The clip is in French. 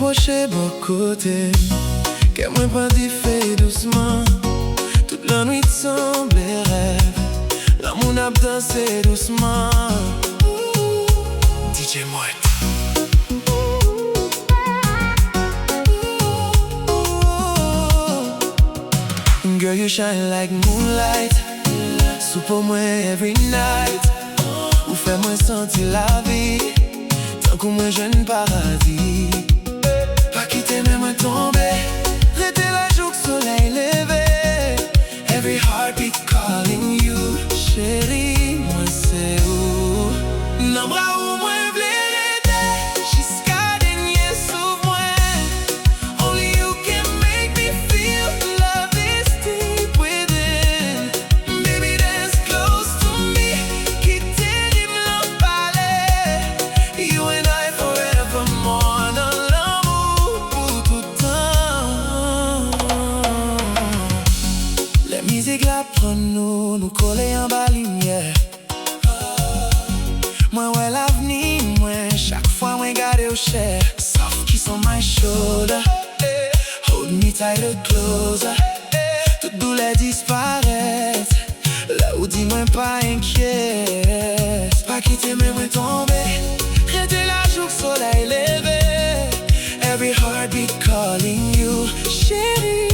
Proche bon côté, que moi prends des faits doucement. Toute la nuit semble rêve, l'amour n'a pas dansé doucement. DJ Mouette. Girl, you shine like moonlight, super moi every night. Ou fait moi sentir la vie, tant que moi jeune paradis. Pas quitter même moi tomber, rester la joue soleil levé. Every heartbeat calling you, chérie, moi c'est où? Nan Bra Ou moi v'lais rester, jusqu'à dernier souffle moi. Only you can make me feel love is deep within. Baby dance close to me, quitter him l'en parler. You and I forevermore. Musique la prend nous coller en bas lumière. Moi ouais l'avenir, moi chaque fois moi garde au cher. Soft kiss on my shoulder, hold me tighter closer. Toute douleur disparaît, là où dis-moi pas inquiet. Pas quitter mais moi tomber, rester la joue soleil levé. Every heartbeat calling you, chérie.